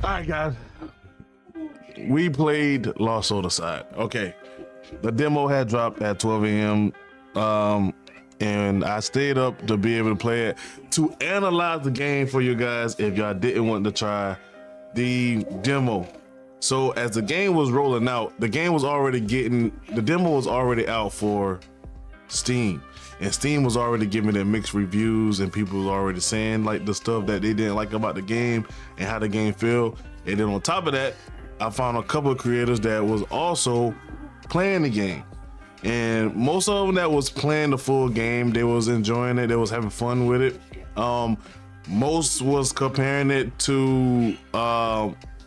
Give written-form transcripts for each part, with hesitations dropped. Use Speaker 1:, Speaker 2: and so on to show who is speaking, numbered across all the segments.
Speaker 1: All right, guys. We played Lost Soul Aside. Okay. The demo had dropped at 12 a.m. And I stayed up to be able to play it, to analyze the game for you guys if y'all didn't want to try the demo. So as the game was rolling out, the demo was already out for Steam. And Steam was already giving it mixed reviews, and people was already saying like the stuff that they didn't like about the game and how the game feel. And then on top of that, I found a couple of creators that was also playing the game. And most of them that was playing the full game, they was enjoying it, they was having fun with it. Most was comparing it to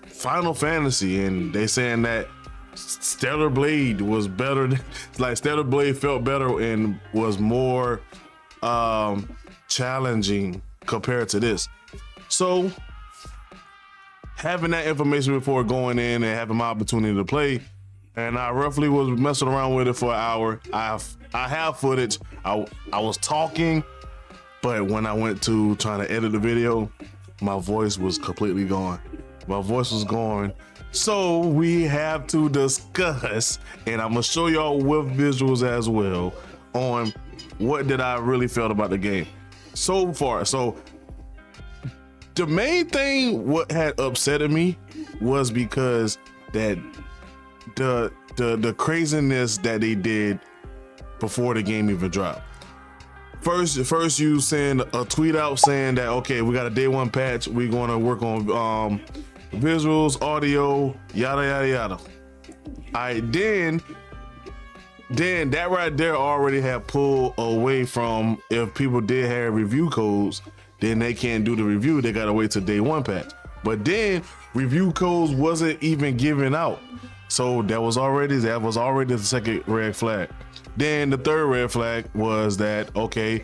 Speaker 1: Final Fantasy, and they saying that Stellar Blade was better. Like Stellar Blade felt better and was more challenging compared to this. So having that information before going in and having my opportunity to play, and I roughly was messing around with it for an hour. I have footage. I was talking, but when I went to trying to edit the video, my voice was completely gone. My voice was gone. So we have to discuss, and I'm gonna show y'all with visuals as well, on what did I really felt about the game so far. So the main thing what had upsetted me was because that the craziness that they did before the game even dropped. First you send a tweet out saying that, okay, we got a day one patch, we're gonna work on visuals, audio, yada yada yada. All right, then that right there already had pulled away from, if people did have review codes, then they can't do the review, they gotta wait till day one patch. But then review codes wasn't even given out. So that was already the second red flag. Then the third red flag was that, okay,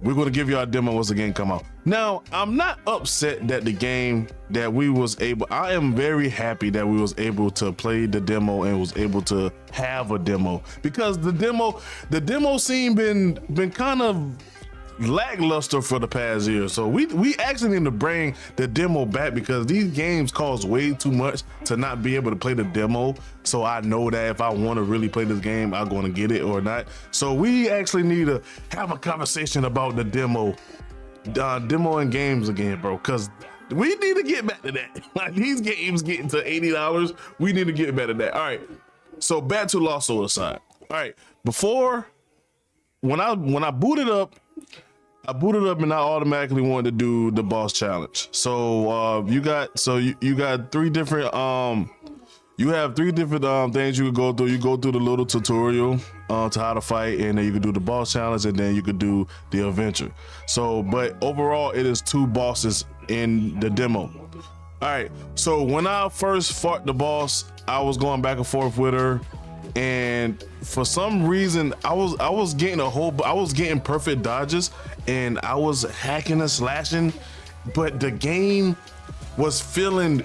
Speaker 1: we're gonna give you our demo once the game come out. Now, I'm not upset that the game that we was able, I am very happy that we was able to play the demo and was able to have a demo, because the demo scene been kind of lackluster for the past year. So we actually need to bring the demo back, because these games cost way too much to not be able to play the demo. So I know that if I want to really play this game, I'm going to get it or not. So we actually need to have a conversation about the demo and games again, bro, because we need to get back to that. Like, these games getting to $80, we need to get back to that. All right, so back to Lost Soul Aside. All right, before, when I booted up and I automatically wanted to do the boss challenge. So you got three different things you could go through. You go through the little tutorial to how to fight, and then you can do the boss challenge, and then you could do the adventure. So, but overall, it is 2 bosses in the demo. All right. So when I first fought the boss, I was going back and forth with her, and for some reason I was getting perfect dodges, and I was hacking and slashing, but the game was feeling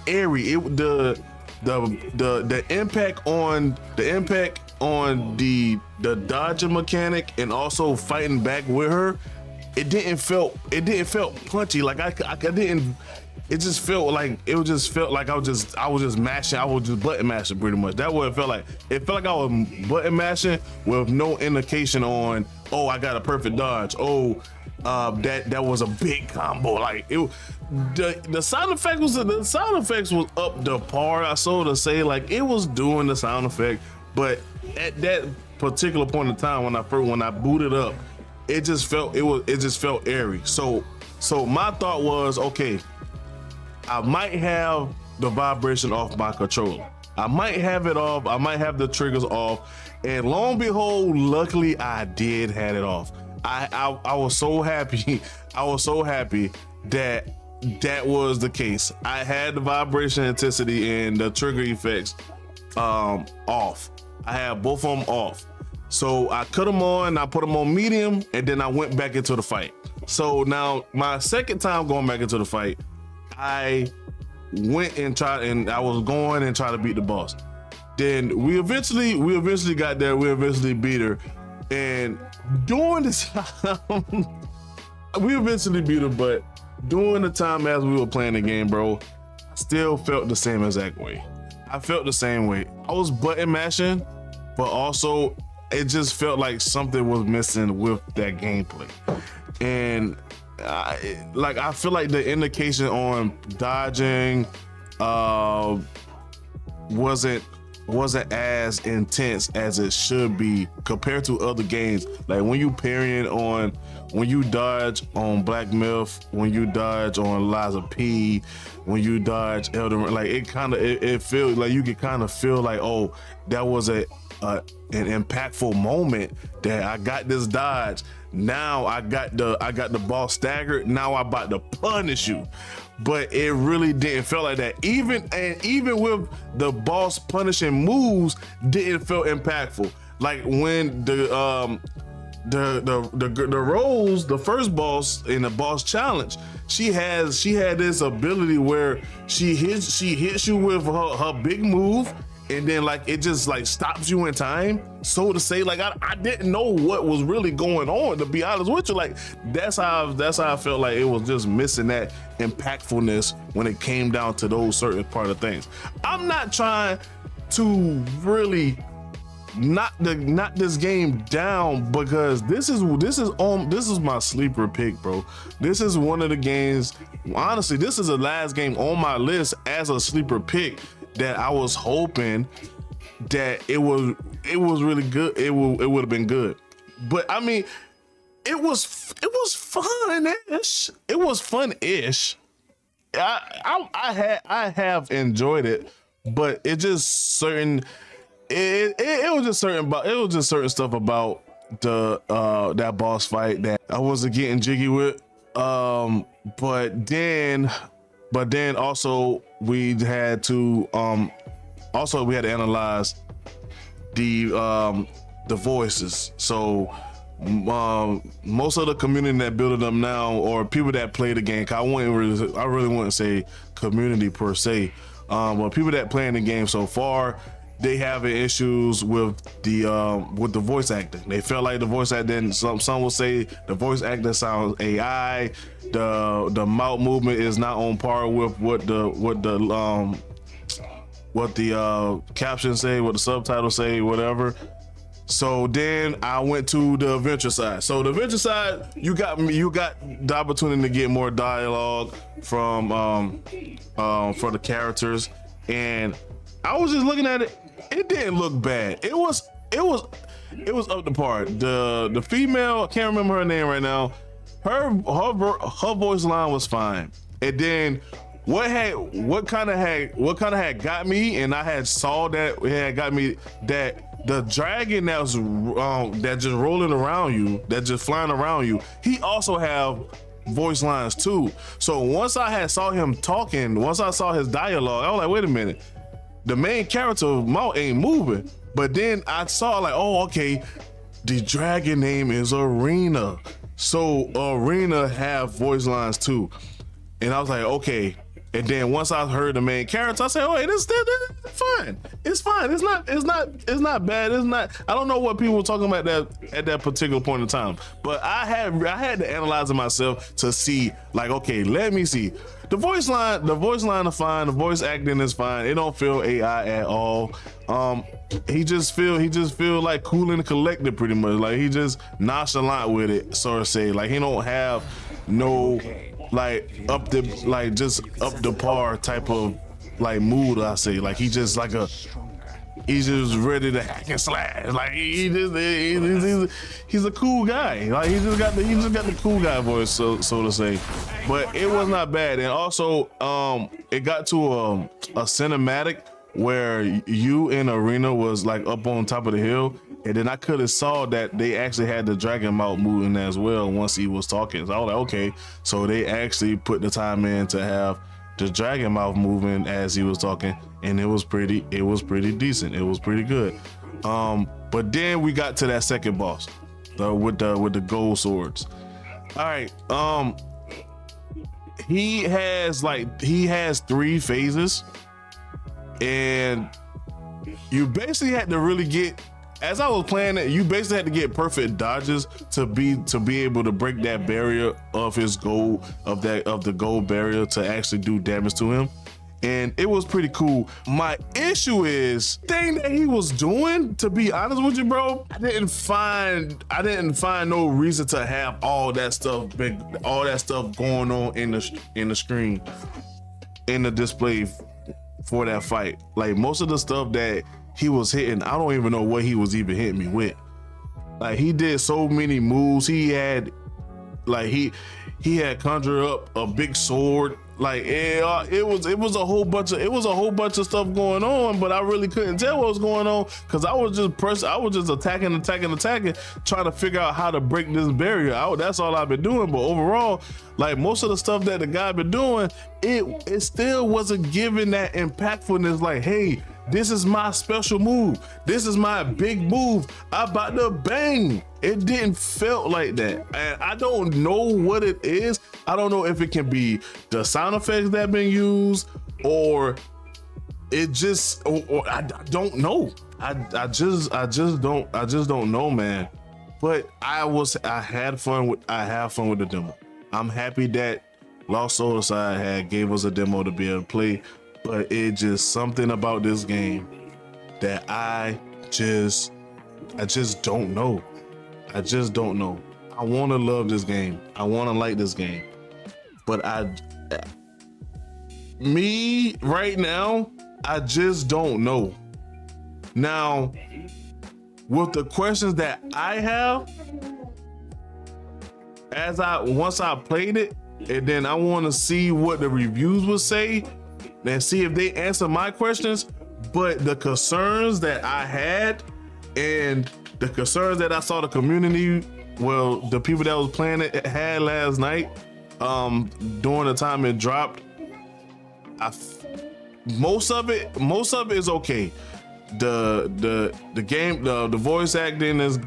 Speaker 1: airy. The impact on the dodging mechanic and also fighting back with her, it didn't felt punchy. Like it just felt like I was just mashing. I was just button mashing pretty much. That's what it felt like. It felt like I was button mashing with no indication on, oh, I got a perfect dodge. Oh, that was a big combo. Like the sound effects was up to par, so to say. Like, it was doing the sound effect, but at that particular point in time when I booted up, it just felt airy. So my thought was, okay, I might have the vibration off my controller. I might have it off. I might have the triggers off. And lo and behold, luckily I did have it off. I was so happy. I was so happy that was the case. I had the vibration intensity and the trigger effects off. I had both of them off. So I cut them on, I put them on medium, and then I went back into the fight. So now my second time going back into the fight, I went and tried, and I was going and trying to beat the boss. Then we eventually got there. We eventually beat her, and during this time, we eventually beat her. But during the time as we were playing the game, bro, I still felt the same exact way. I felt the same way. I was button mashing, but also it just felt like something was missing with that gameplay. And I feel like the indication on dodging wasn't as intense as it should be compared to other games. Like when you when you dodge on Black Myth, when you dodge on Liza P, when you dodge Elden, like it feels like you can kind of feel like, oh, that was an impactful moment that I got this dodge. Now I got the boss staggered. Now I'm about to punish you. But it really didn't feel like that. Even with the boss punishing moves, didn't feel impactful. Like when the Rose, the first boss in the boss challenge, she had this ability where she hits you with her big move, and then like it just like stops you in time, so to say. Like I didn't know what was really going on, to be honest with you. Like that's how I felt like it was just missing that impactfulness when it came down to those certain part of things. I'm not trying to really knock this game down, because this is my sleeper pick, bro. This is one of the games, honestly, this is the last game on my list as a sleeper pick that I was hoping that it was really good. It would have been good. But I mean, it was fun-ish. It was fun-ish. I have enjoyed it, but it just certain it was just certain stuff about the that boss fight that I wasn't getting jiggy with. But then also we had to analyze the voices. So most of the community that built it up now, or people that play the game, 'cause I really wouldn't say community per se, but people that play in the game so far, they having issues with the voice acting. They felt like the voice acting, some will say the voice acting sounds AI. The mouth movement is not on par with what the captions say, what the subtitles say, whatever. So then I went to the adventure side. So the adventure side, you got the opportunity to get more dialogue from for the characters, and I was just looking at it. It didn't look bad. It was up to par. The female, I can't remember her name right now. Her voice line was fine. And then what kind of had got me, and I had saw that it had got me, that the dragon that just rolling around you, that just flying around you, he also have voice lines too. So once I saw him talking, once I saw his dialogue, I was like, wait a minute, the main character mouth ain't moving. But then I saw like, oh, okay, the dragon name is Arena. So Arena have voice lines too. And I was like, okay. And then once I heard the main character, I said, oh, hey, this is fine. It's fine. It's not bad. It's not, I don't know what people were talking about at that particular point in time. But I had to analyze it myself to see, like, okay, let me see. The voice line is fine. The voice acting is fine. It don't feel AI at all. He just feel like cool and collected, pretty much. Like he just nonchalant with it, sort of say. Like he don't have no like up the par type of like mood. I say like he's just ready to hack and slash. Like he's a cool guy. Like he just got the cool guy voice, so to say. But it was not bad. And also it got to a cinematic where you in Arena was like up on top of the hill, and then I could have saw that they actually had the dragon mouth moving as well once he was talking. So I was like, okay, so they actually put the time in to have the dragon mouth moving as he was talking, and it was pretty decent. It was pretty good. But then we got to that second boss, with the gold swords. All right, he has 3 phases, and you basically had to really get as I was playing it, you basically had to get perfect dodges to be able to break that barrier of his gold, of the gold barrier, to actually do damage to him. And it was pretty cool. My issue is thing that he was doing, to be honest with you, bro, I didn't find no reason to have all that stuff going on in the screen, in the display for that fight. Like, most of the stuff that he was hitting, I don't even know what he was even hitting me with. Like, he did so many moves. He had conjured up a big sword. Like, it was a whole bunch of stuff going on, but I really couldn't tell what was going on because I was just attacking, trying to figure out how to break this barrier. That's all I've been doing. But overall, like, most of the stuff that the guy been doing, it still wasn't giving that impactfulness. Like, hey, this is my special move. This is my big move. I'm about to bang. It didn't feel like that. And I don't know what it is. I don't know if it can be the sound effects that been used, or it just, or I don't know. I just don't know, man. But I have fun with the demo. I'm happy that Lost Soul Aside gave us a demo to be able to play. But it just something about this game that I just don't know. I just don't know. I want to love this game. I want to like this game. But me right now, I just don't know. Now, with the questions that I have, once I played it, and then I want to see what the reviews would say, and see if they answer my questions. But the concerns that I had, and the concerns that I saw the community, well, the people that was playing it had last night, during the time it dropped, most of it is okay. The game, the voice acting is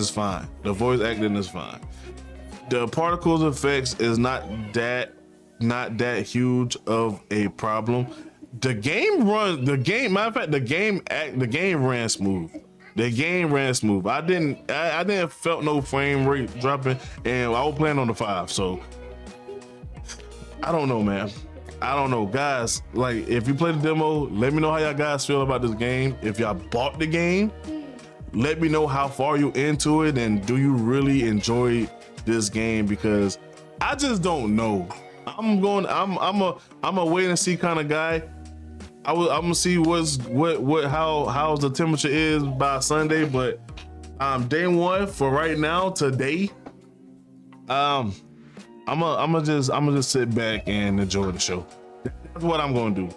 Speaker 1: fine. The voice acting is fine. The particles effects is not that huge of a problem. The game ran smooth. The game ran smooth. I didn't felt no frame rate dropping, and I was playing on the 5, so I don't know, man. I don't know, guys. Like, if you play the demo, let me know how y'all guys feel about this game. If y'all bought the game, let me know how far you into it, and do you really enjoy this game? Because I just don't know. I'm a wait and see kind of guy. I'm gonna see how the temperature is by Sunday, but day one for right now, today, I'm gonna just sit back and enjoy the show. That's what I'm gonna do.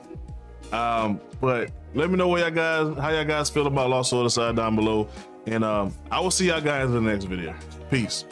Speaker 1: But let me know how y'all guys feel about Lost Soul Aside down below, and I will see y'all guys in the next video. Peace.